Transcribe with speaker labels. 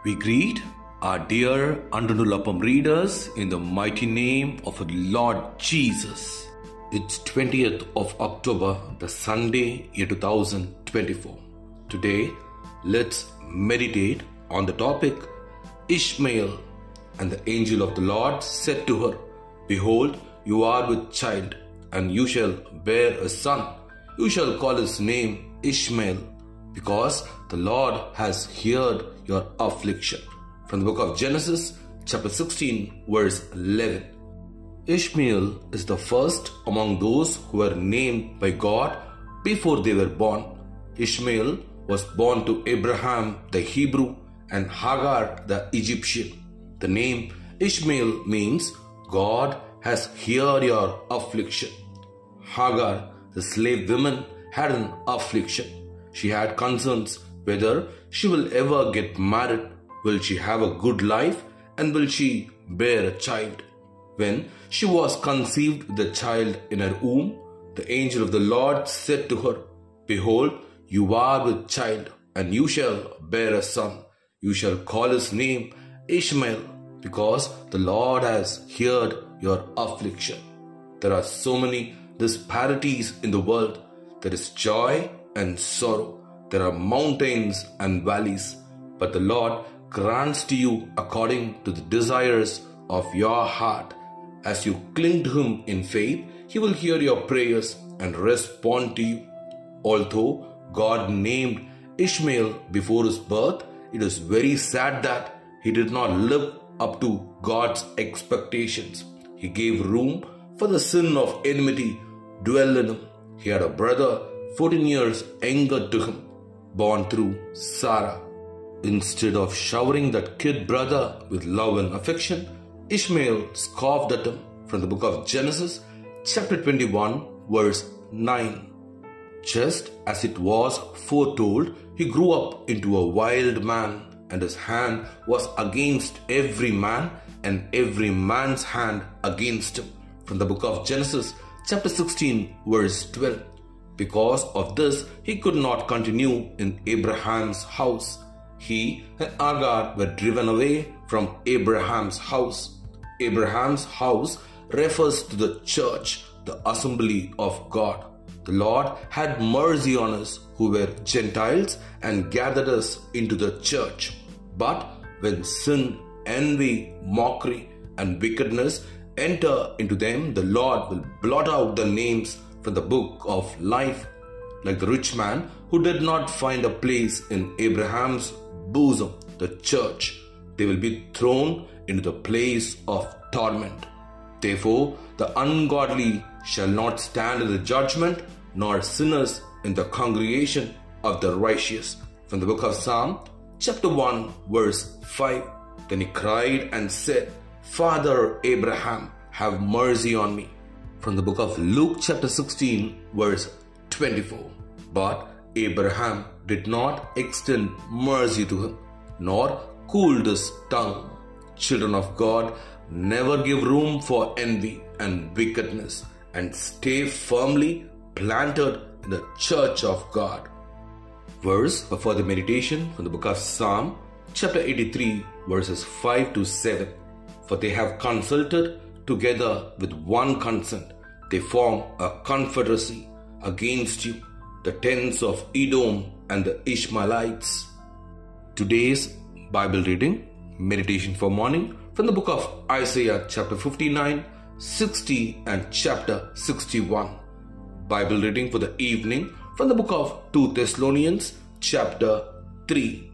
Speaker 1: We greet our dear Antantulla Appam readers in the mighty name of the Lord Jesus. It's 20th of October, the Sunday, year 2024. Today, let's meditate on the topic Ishmael. And the angel of the Lord said to her, Behold, you are with child, and you shall bear a son. You shall call his name Ishmael, because the Lord has heard your affliction. From the book of Genesis, chapter 16, verse 11. Ishmael is the first among those who were named by God before they were born. Ishmael was born to Abraham the Hebrew and Hagar the Egyptian. The name Ishmael means God has heard your affliction. Hagar, the slave woman, had an affliction. She had concerns whether she will ever get married, will she have a good life, and will she bear a child. When she was conceived with the child in her womb, the angel of the Lord said to her, Behold, you are with child, and you shall bear a son. You shall call his name Ishmael, because the Lord has heard your affliction. There are so many disparities in the world. There is joy and sorrow. There are mountains and valleys. But the Lord grants to you according to the desires of your heart. As you cling to Him in faith, He will hear your prayers and respond to you. Although God named Ishmael before his birth, it is very sad that he did not live up to God's expectations. He gave room for the sin of enmity dwell in him. He had a brother 14 years younger to him, born through Sarah. Instead of showering that kid brother with love and affection, Ishmael scoffed at him. From the book of Genesis, chapter 21, verse 9. Just as it was foretold, he grew up into a wild man, and his hand was against every man, and every man's hand against him. From the book of Genesis, chapter 16, verse 12. Because of this, he could not continue in Abraham's house. He and Hagar were driven away from Abraham's house. Abraham's house refers to the church, the assembly of God. The Lord had mercy on us who were Gentiles and gathered us into the church. But when sin, envy, mockery, and wickedness enter into them, the Lord will blot out the names from the book of life. Like the rich man who did not find a place in Abraham's bosom, the church, they will be thrown into the place of torment. Therefore, the ungodly shall not stand in the judgment, nor sinners in the congregation of the righteous. From the book of Psalm, chapter 1, verse 5. Then he cried and said, Father Abraham, have mercy on me. From the book of Luke, chapter 16, verse 24. But Abraham did not extend mercy to him, nor cooled his tongue. Children of God, never give room for envy and wickedness, and stay firmly planted in the church of God. Verse for further meditation from the book of Psalm, chapter 83, verses 5 to 7. For they have consulted together with one consent. They form a confederacy against you, the tents of Edom and the Ishmaelites. Today's Bible reading, meditation for morning, from the book of Isaiah chapter 59, 60 and chapter 61. Bible reading for the evening from the book of 2 Thessalonians chapter 3.